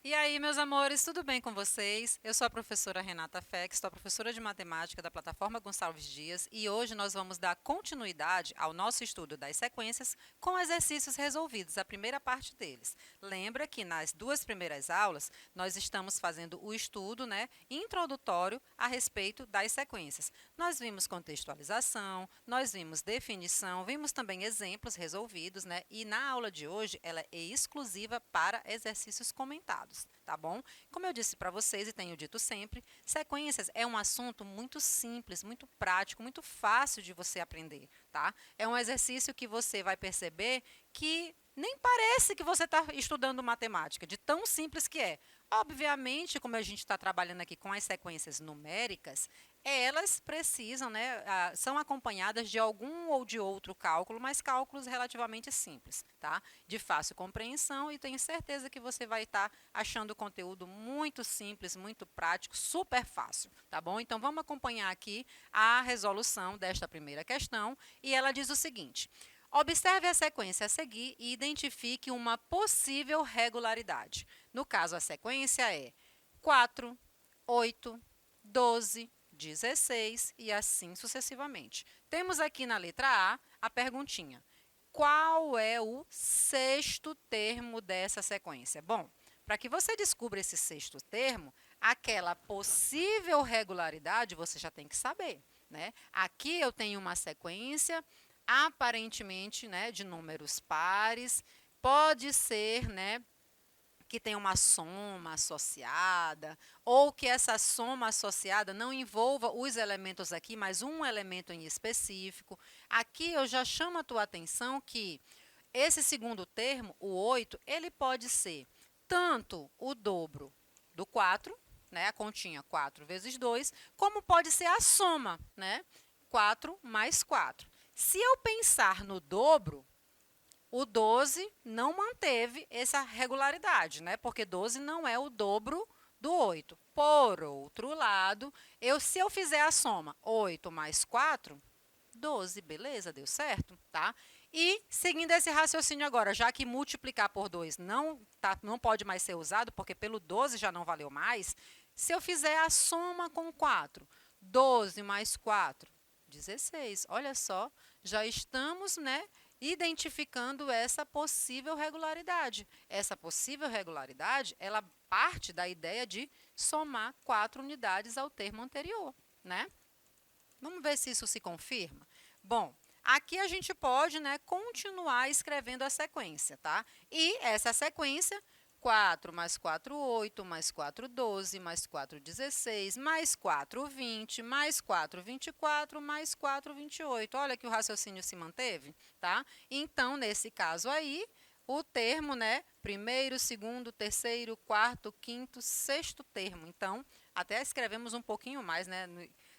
E aí, meus amores, tudo bem com vocês? Eu sou a professora Renata Fex, sou a professora de matemática da plataforma Gonçalves Dias e hoje nós vamos dar continuidade ao nosso estudo das sequências com exercícios resolvidos, a primeira parte deles. Lembra que nas duas primeiras aulas nós estamos fazendo o estudo, introdutório a respeito das sequências. Nós vimos contextualização, nós vimos definição, vimos também exemplos resolvidos, e na aula de hoje ela é exclusiva para exercícios comentados. Tá bom? Como eu disse para vocês e tenho dito sempre, sequências é um assunto muito simples, muito prático, muito fácil de você aprender, tá? É um exercício que você vai perceber que nem parece que você está estudando matemática, de tão simples que é. Obviamente, como a gente está trabalhando aqui com as sequências numéricas, elas precisam, são acompanhadas de algum ou de outro cálculo, mas cálculos relativamente simples, tá? De fácil compreensão e tenho certeza que você vai estar achando o conteúdo muito simples, muito prático, super fácil, tá bom? Então, vamos acompanhar aqui a resolução desta primeira questão e ela diz o seguinte: observe a sequência a seguir e identifique uma possível regularidade. No caso, a sequência é 4, 8, 12, 16 e assim sucessivamente. Temos aqui na letra A perguntinha: qual é o sexto termo dessa sequência? Bom, para que você descubra esse sexto termo, aquela possível regularidade você já tem que saber, Aqui eu tenho uma sequência aparentemente, de números pares, pode ser, que tem uma soma associada, ou que essa soma associada não envolva os elementos aqui, mas um elemento em específico. Aqui eu já chamo a tua atenção que esse segundo termo, o 8, ele pode ser tanto o dobro do 4, a continha 4 vezes 2, como pode ser a soma, 4 mais 4. Se eu pensar no dobro, o 12 não manteve essa regularidade, porque 12 não é o dobro do 8. Por outro lado, se eu fizer a soma 8 mais 4, 12, beleza, deu certo, tá? E, seguindo esse raciocínio agora, já que multiplicar por 2 não pode mais ser usado, porque pelo 12 já não valeu mais, se eu fizer a soma com 4, 12 mais 4, 16. Olha só, já estamos, identificando essa possível regularidade. Essa possível regularidade, ela parte da ideia de somar 4 unidades ao termo anterior, Vamos ver se isso se confirma? Bom, aqui a gente pode, continuar escrevendo a sequência, tá? E essa sequência, 4 mais 4, 8, mais 4, 12, mais 4, 16, mais 4, 20, mais 4, 24, mais 4, 28. Olha que o raciocínio se manteve, tá? Então, nesse caso aí, o termo, primeiro, segundo, terceiro, quarto, quinto, sexto termo. Então, até escrevemos um pouquinho mais,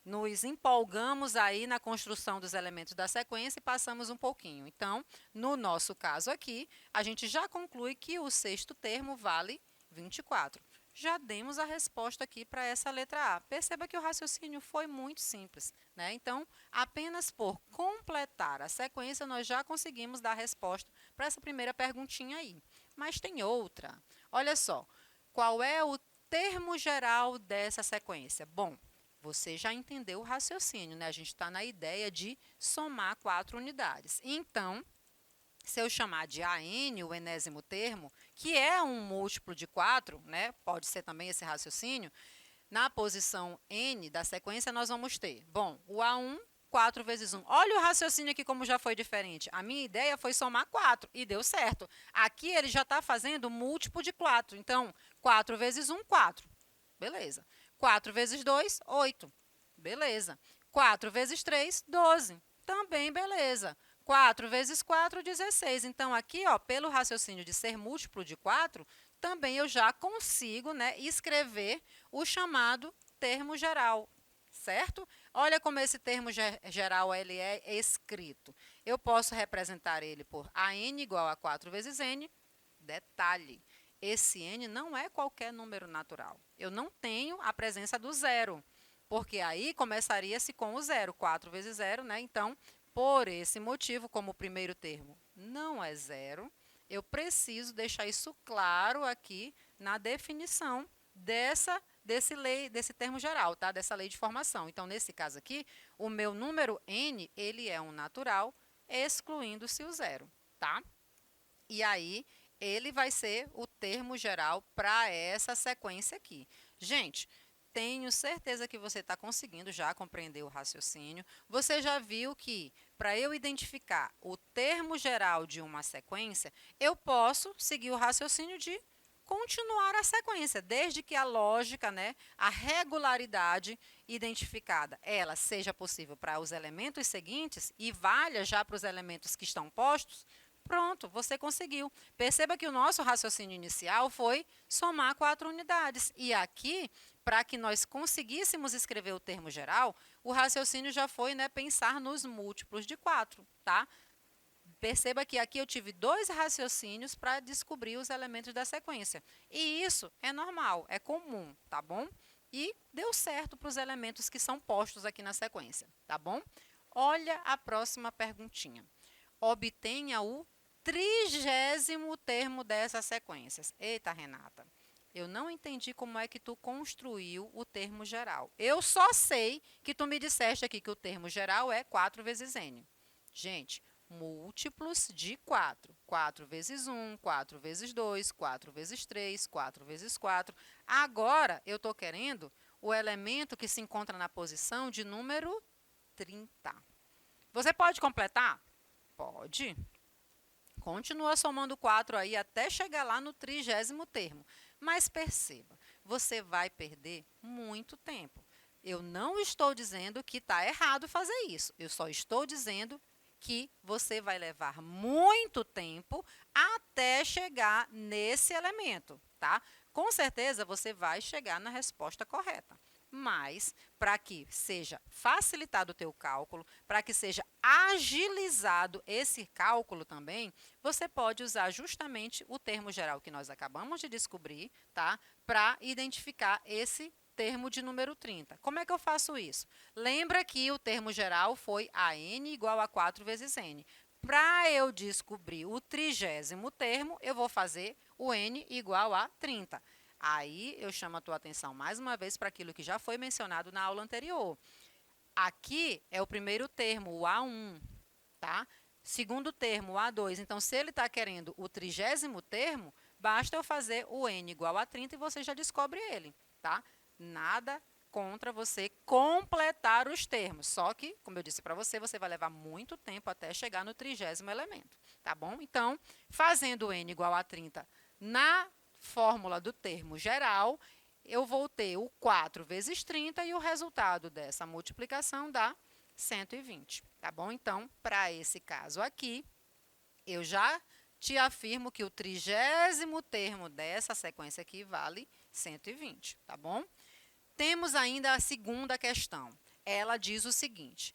Nos empolgamos aí na construção dos elementos da sequência e passamos um pouquinho. Então, no nosso caso aqui, a gente já conclui que o sexto termo vale 24. Já demos a resposta aqui para essa letra A. Perceba que o raciocínio foi muito simples, Então, apenas por completar a sequência, nós já conseguimos dar a resposta para essa primeira perguntinha aí. Mas tem outra. Olha só, qual é o termo geral dessa sequência? Bom, você já entendeu o raciocínio, A gente está na ideia de somar 4 unidades. Então, se eu chamar de AN, o enésimo termo, que é um múltiplo de 4, pode ser também esse raciocínio, na posição N da sequência nós vamos ter, bom, o A1, 4 vezes 1. Olha o raciocínio aqui como já foi diferente. A minha ideia foi somar 4 e deu certo. Aqui ele já está fazendo múltiplo de 4. Então, 4 vezes 1, 4. Beleza. 4 vezes 2, 8. Beleza. 4 vezes 3, 12. Também beleza. 4 vezes 4, 16. Então, aqui, pelo raciocínio de ser múltiplo de 4, também eu já consigo, escrever o chamado termo geral, certo? Olha como esse termo geral ele é escrito. Eu posso representar ele por AN igual a 4 vezes N. Detalhe, esse N não é qualquer número natural. Eu não tenho a presença do zero. porque aí começaria-se com o zero, 4 vezes zero, né? Então, por esse motivo, como o primeiro termo não é zero, eu preciso deixar isso claro aqui na definição desse termo geral, tá? Dessa lei de formação. Então, nesse caso aqui, o meu número n, ele é um natural, excluindo-se o zero, tá? E aí, ele vai ser o termo geral para essa sequência aqui. Gente, tenho certeza que você está conseguindo já compreender o raciocínio. Você já viu que, para eu identificar o termo geral de uma sequência, eu posso seguir o raciocínio de continuar a sequência, desde que a lógica, né, a regularidade identificada, ela seja possível para os elementos seguintes e valha já para os elementos que estão postos. Pronto, você conseguiu. Perceba que o nosso raciocínio inicial foi somar 4 unidades. E aqui, para que nós conseguíssemos escrever o termo geral, o raciocínio já foi, né, pensar nos múltiplos de 4, tá? Perceba que aqui eu tive 2 raciocínios para descobrir os elementos da sequência. E isso é normal, é comum, tá bom? E deu certo para os elementos que são postos aqui na sequência, tá bom? Olha a próxima perguntinha. Obtenha o 30º termo dessas sequências. Eita, Renata, eu não entendi como é que tu construiu o termo geral. Eu só sei que tu me disseste aqui que o termo geral é 4 vezes n. Gente, múltiplos de 4. 4 vezes 1, 4 vezes 2, 4 vezes 3, 4 vezes 4. Agora, eu estou querendo o elemento que se encontra na posição de número 30. Você pode completar? Pode. Continua somando 4 aí até chegar lá no 30º termo. Mas perceba, você vai perder muito tempo. Eu não estou dizendo que está errado fazer isso. Eu só estou dizendo que você vai levar muito tempo até chegar nesse elemento, tá? Com certeza você vai chegar na resposta correta. Mas, para que seja facilitado o teu cálculo, para que seja agilizado esse cálculo também, você pode usar justamente o termo geral que nós acabamos de descobrir, tá? Para identificar esse termo de número 30. Como é que eu faço isso? Lembra que o termo geral foi a n igual a 4 vezes n. Para eu descobrir o 30º termo, eu vou fazer o n igual a 30. Aí, eu chamo a tua atenção mais uma vez para aquilo que já foi mencionado na aula anterior. Aqui é o primeiro termo, o A1, tá? Segundo termo, o A2. Então, se ele está querendo o 30º termo, basta eu fazer o n igual a 30 e você já descobre ele, tá? Nada contra você completar os termos. Só que, como eu disse para você, você vai levar muito tempo até chegar no 30º elemento, tá bom? Então, fazendo o n igual a 30 na fórmula do termo geral, eu vou ter o 4 vezes 30 e o resultado dessa multiplicação dá 120, tá bom? Então, para esse caso aqui, eu já te afirmo que o 30º termo dessa sequência aqui vale 120, tá bom? Temos ainda a segunda questão. Ela diz o seguinte: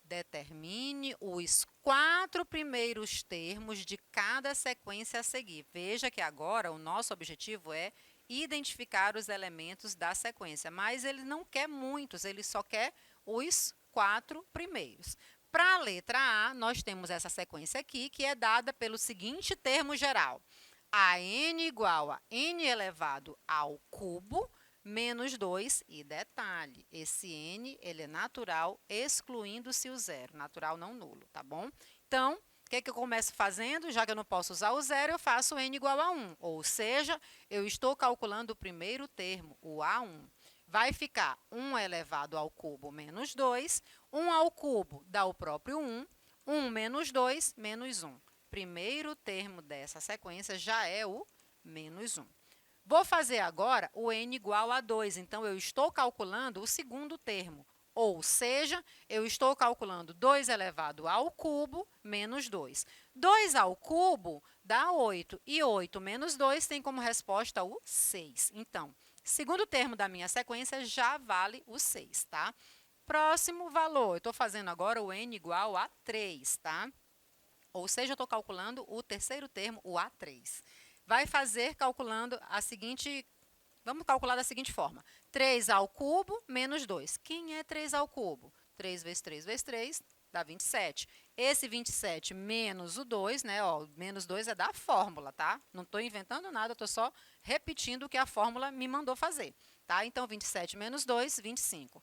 determine os 4 primeiros termos de cada sequência a seguir. Veja que agora o nosso objetivo é identificar os elementos da sequência, mas ele não quer muitos, ele só quer os 4 primeiros. Para a letra A, nós temos essa sequência aqui, que é dada pelo seguinte termo geral: a n igual a n elevado ao cubo menos 2, e detalhe, esse n, ele é natural, excluindo-se o zero, natural não nulo, tá bom? Então, o que eu começo fazendo? Já que eu não posso usar o zero, eu faço n igual a 1, ou seja, eu estou calculando o primeiro termo, o A1. Vai ficar 1 elevado ao cubo menos 2, 1 ao cubo dá o próprio 1, 1 menos 2, menos 1. Primeiro termo dessa sequência já é o menos 1. Vou fazer agora o n igual a 2, então eu estou calculando o segundo termo, ou seja, eu estou calculando 2 elevado ao cubo menos 2. 2 ao cubo dá 8, e 8 menos 2 tem como resposta o 6. Então, segundo termo da minha sequência já vale o 6, tá? Próximo valor, eu estou fazendo agora o n igual a 3, tá? Ou seja, eu estou calculando o terceiro termo, o A3. Vai fazer calculando a seguinte, vamos calcular da seguinte forma: 3 ao cubo menos 2. Quem é 3 ao cubo? 3 vezes 3 vezes 3 dá 27. Esse 27 menos o 2, né? Ó, menos 2 é da fórmula, tá? Não estou inventando nada, estou só repetindo o que a fórmula me mandou fazer, tá? Então, 27 menos 2, 25.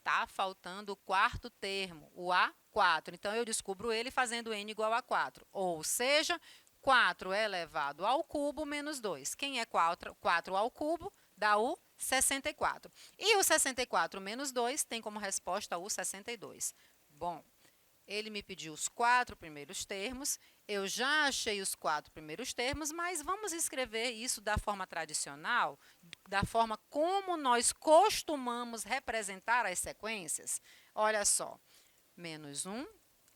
Tá faltando o quarto termo, o A4. Então, eu descubro ele fazendo n igual a 4. Ou seja, 4 elevado ao cubo menos 2. Quem é 4? 4 ao cubo dá o 64. E o 64 menos 2 tem como resposta o 62. Bom, ele me pediu os 4 primeiros termos, eu já achei os 4 primeiros termos, mas vamos escrever isso da forma tradicional, da forma como nós costumamos representar as sequências. Olha só, menos 1,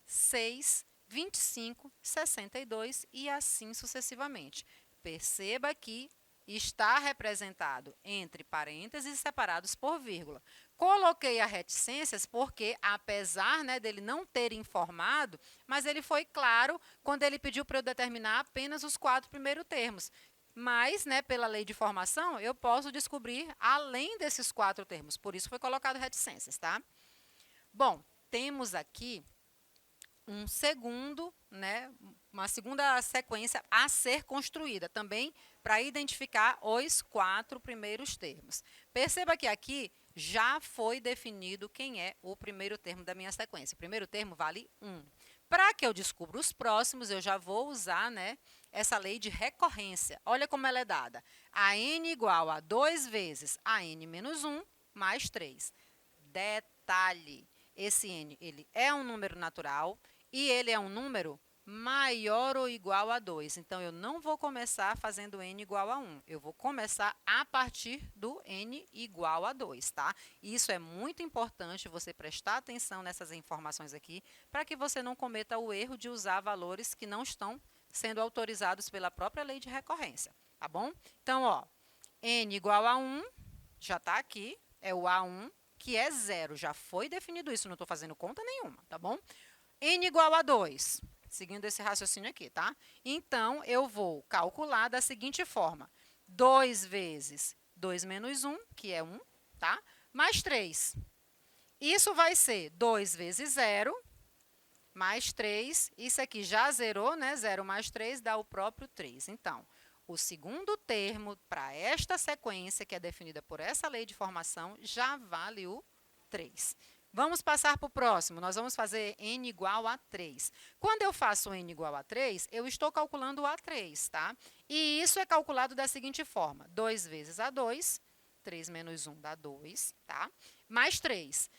6, 25, 62 e assim sucessivamente. Perceba que está representado entre parênteses separados por vírgula. Coloquei a reticências porque, apesar, né, dele não ter informado, mas ele foi claro quando ele pediu para eu determinar apenas os 4 primeiros termos. Mas, né, pela lei de formação, eu posso descobrir além desses 4 termos. Por isso foi colocado reticências, tá? Bom, temos aqui um segundo, né, uma segunda sequência a ser construída também para identificar os 4 primeiros termos. Perceba que aqui já foi definido quem é o primeiro termo da minha sequência. O primeiro termo vale 1. Para que eu descubra os próximos, eu já vou usar, né, essa lei de recorrência. Olha como ela é dada. A n igual a 2 vezes a n menos 1 mais 3. Detalhe, esse n ele é um número natural e ele é um número maior ou igual a 2. Então, eu não vou começar fazendo n igual a 1. Eu vou começar a partir do n igual a 2, tá? Isso é muito importante você prestar atenção nessas informações aqui, para que você não cometa o erro de usar valores que não estão sendo autorizados pela própria lei de recorrência, tá bom? Então, ó, n igual a 1, já está aqui, é o A1, que é 0. Já foi definido isso, não estou fazendo conta nenhuma, tá bom? N igual a 2, seguindo esse raciocínio aqui, tá? Então, eu vou calcular da seguinte forma. 2 vezes 2 menos 1, que é 1, tá? Mais 3. Isso vai ser 2 vezes 0, mais 3. Isso aqui já zerou, né? 0 mais 3 dá o próprio 3. Então, o segundo termo para esta sequência, que é definida por essa lei de formação, já vale o 3. Vamos passar para o próximo. Nós vamos fazer n igual a 3. Quando eu faço n igual a 3, eu estou calculando o A3, tá? E isso é calculado da seguinte forma. 2 vezes A2, 3 menos 1 dá 2, tá? Mais 3.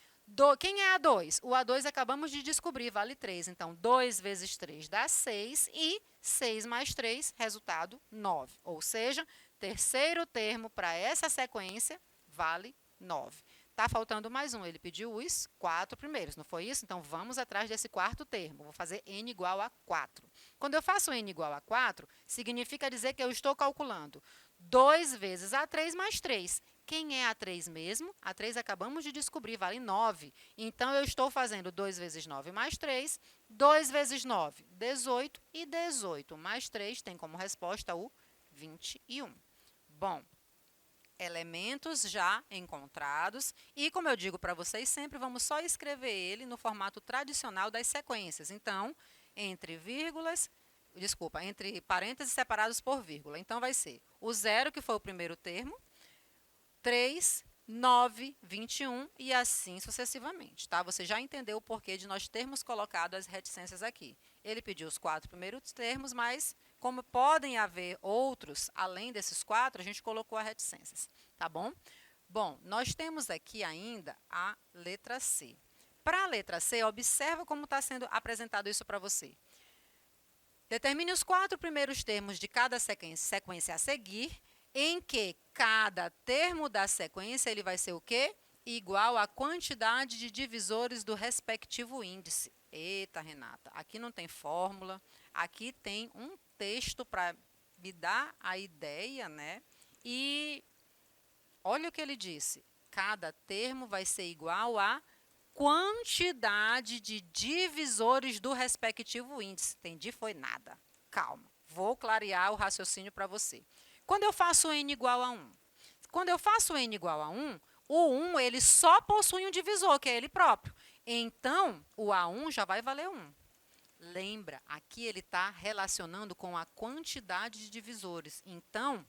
Quem é A2? O A2 acabamos de descobrir, vale 3. Então, 2 vezes 3 dá 6 e 6 mais 3, resultado 9. Ou seja, terceiro termo para essa sequência vale 9. Está faltando mais um, ele pediu os 4 primeiros, não foi isso? Então, vamos atrás desse quarto termo. Vou fazer n igual a 4. Quando eu faço n igual a 4, significa dizer que eu estou calculando 2 vezes A3 mais 3. Quem é A3 mesmo? A3 acabamos de descobrir, vale 9. Então, eu estou fazendo 2 vezes 9 mais 3. 2 vezes 9, 18. E 18 mais 3 tem como resposta o 21. Bom, elementos já encontrados e, como eu digo para vocês, sempre vamos só escrever ele no formato tradicional das sequências. Então, entre parênteses separados por vírgula. Então, vai ser o 0, que foi o primeiro termo, 3, 9, 21 e assim sucessivamente, tá? Você já entendeu o porquê de nós termos colocado as reticências aqui. Ele pediu os 4 primeiros termos, mas como podem haver outros, além desses 4, a gente colocou as reticências, tá bom? Bom, nós temos aqui ainda a letra C. Para a letra C, observa como está sendo apresentado isso para você. Determine os 4 primeiros termos de cada sequência a seguir, em que cada termo da sequência ele vai ser o quê? Igual à quantidade de divisores do respectivo índice. Eita, Renata, aqui não tem fórmula, aqui tem um texto para me dar a ideia, né? E olha o que ele disse. Cada termo vai ser igual à quantidade de divisores do respectivo índice. Entendi? Foi nada. Calma, vou clarear o raciocínio para você. Quando eu faço n igual a 1? Quando eu faço n igual a 1, O 1, ele só possui um divisor, que é ele próprio. Então, o A1 já vai valer 1. Lembra, aqui ele está relacionando com a quantidade de divisores. Então,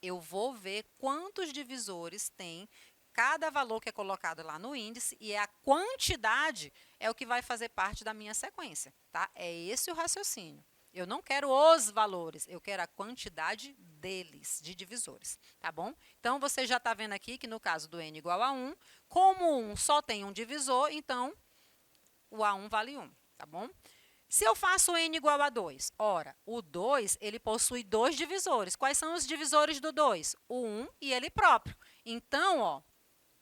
eu vou ver quantos divisores tem cada valor que é colocado lá no índice e a quantidade é o que vai fazer parte da minha sequência, tá? É esse o raciocínio. Eu não quero os valores, eu quero a quantidade deles, de divisores, tá bom? Então, você já está vendo aqui que no caso do n igual a 1, como o 1 só tem um divisor, então o A1 vale 1, tá bom? Se eu faço n igual a 2, ora, o 2, ele possui dois divisores. Quais são os divisores do 2? O 1 e ele próprio. Então, ó,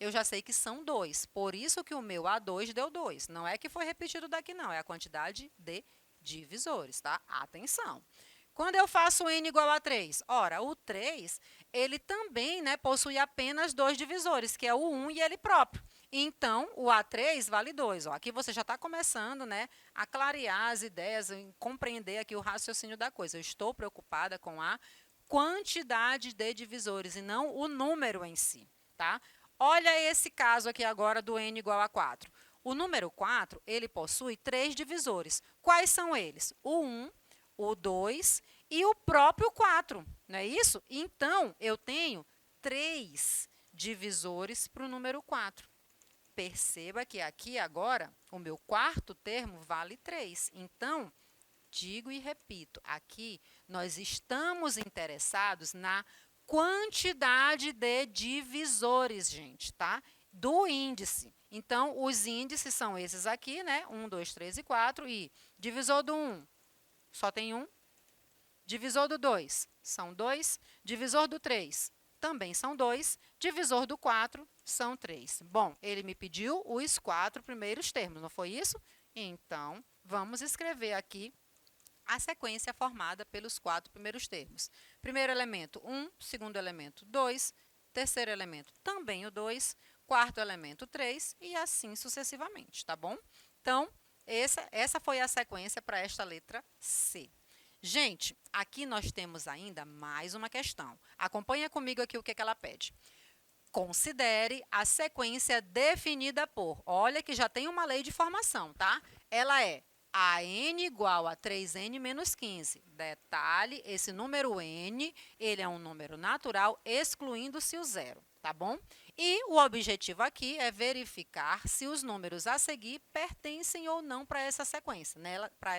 eu já sei que são 2. Por isso que o meu A2 deu 2. Não é que foi repetido daqui, não. É a quantidade de divisores, tá? Atenção. Quando eu faço n igual a 3, ora, o 3, ele também, né, possui apenas dois divisores, que é o 1 e ele próprio. Então, o A3 vale 2. Ó. Aqui você já está começando, né, a clarear as ideias, compreender aqui o raciocínio da coisa. Eu estou preocupada com a quantidade de divisores e não o número em si, tá? Olha esse caso aqui agora do n igual a 4. O número 4, ele possui três divisores. Quais são eles? O 1, o 2 e o próprio 4, não é isso? Então, eu tenho 3 divisores para o número 4. Perceba que aqui agora, o meu quarto termo vale 3. Então, digo e repito, aqui nós estamos interessados na quantidade de divisores, gente, tá? Do índice. Então, os índices são esses aqui, né? 1, 2, 3 e 4. E divisor do 1, só tem 1. Divisor do 2, são 2. Divisor do 3, também são 2. Divisor do 4, são 3. Bom, ele me pediu os 4 primeiros termos, não foi isso? Então, vamos escrever aqui a sequência formada pelos 4 primeiros termos. Primeiro elemento, 1. Segundo elemento, 2. Terceiro elemento, também o 2. Quarto elemento, 3. E assim sucessivamente, tá bom? Então, essa foi a sequência para esta letra C. Gente, aqui nós temos ainda mais uma questão. Acompanha comigo aqui o que ela pede. Considere a sequência definida por. Olha que já tem uma lei de formação, tá? Ela é a n igual a 3n menos 15. Detalhe, esse número n, ele é um número natural, excluindo-se o zero, tá bom? E o objetivo aqui é verificar se os números a seguir pertencem ou não para essa sequência,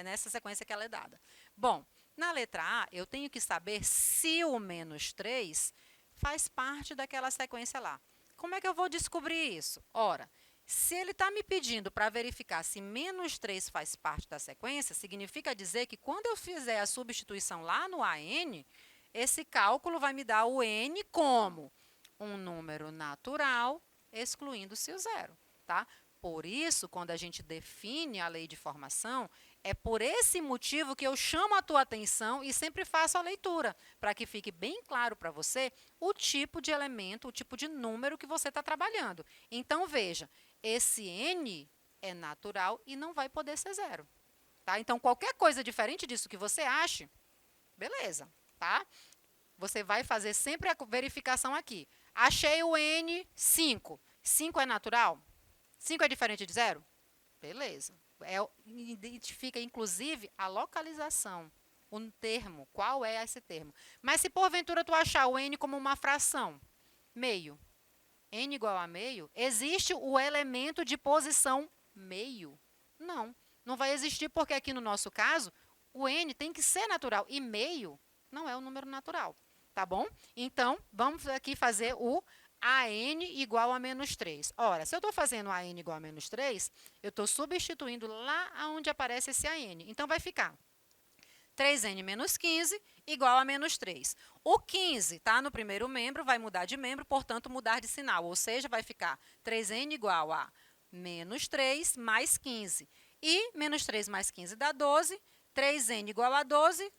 nessa sequência que ela é dada. Bom, na letra A, eu tenho que saber se o menos 3 faz parte daquela sequência lá. Como é que eu vou descobrir isso? Ora, se ele está me pedindo para verificar se menos 3 faz parte da sequência, significa dizer que quando eu fizer a substituição lá no AN, esse cálculo vai me dar o N como um número natural, excluindo-se o zero, tá? Por isso, quando a gente define a lei de formação, é por esse motivo que eu chamo a tua atenção e sempre faço a leitura, para que fique bem claro para você o tipo de elemento, o tipo de número que você está trabalhando. Então, veja, esse N é natural e não vai poder ser zero. Tá? Então, qualquer coisa diferente disso que você ache, beleza, tá? Você vai fazer sempre a verificação aqui. Achei o N 5. 5 é natural? 5 é diferente de zero? Beleza. Identifica, inclusive, a localização, um termo. Qual é esse termo? Mas se, porventura, tu achar o N como uma fração, meio, N igual a meio, existe o elemento de posição meio? Não. Não vai existir porque aqui no nosso caso, o N tem que ser natural e meio não é um número natural. Tá bom? Então, vamos aqui fazer o AN igual a menos 3. Ora, se eu estou fazendo AN igual a menos 3, eu estou substituindo lá onde aparece esse AN. Então, vai ficar 3n menos 15 igual a menos 3. O 15 está no primeiro membro, vai mudar de membro, portanto, mudar de sinal. Ou seja, vai ficar 3n igual a menos 3 mais 15. E menos 3 mais 15 dá 12. 3n igual a 12,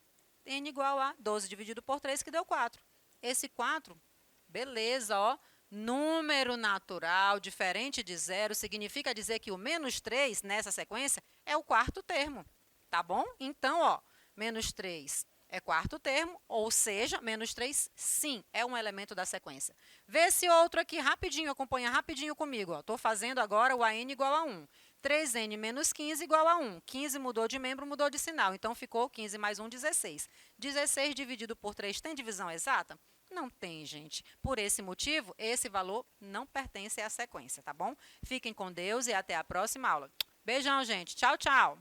n igual a 12 dividido por 3, que deu 4. Esse 4, beleza, ó, número natural, diferente de zero, significa dizer que o menos 3, nessa sequência, é o quarto termo, tá bom? Então, ó, menos 3 É quarto termo, ou seja, menos 3, sim, é um elemento da sequência. Vê esse outro aqui rapidinho, acompanha rapidinho comigo. Estou fazendo agora o AN igual a 1. 3N menos 15 igual a 1. 15 mudou de membro, mudou de sinal. Então, ficou 15 mais 1, 16. 16 dividido por 3 tem divisão exata? Não tem, gente. Por esse motivo, esse valor não pertence à sequência, tá bom? Fiquem com Deus e até a próxima aula. Beijão, gente. Tchau, tchau.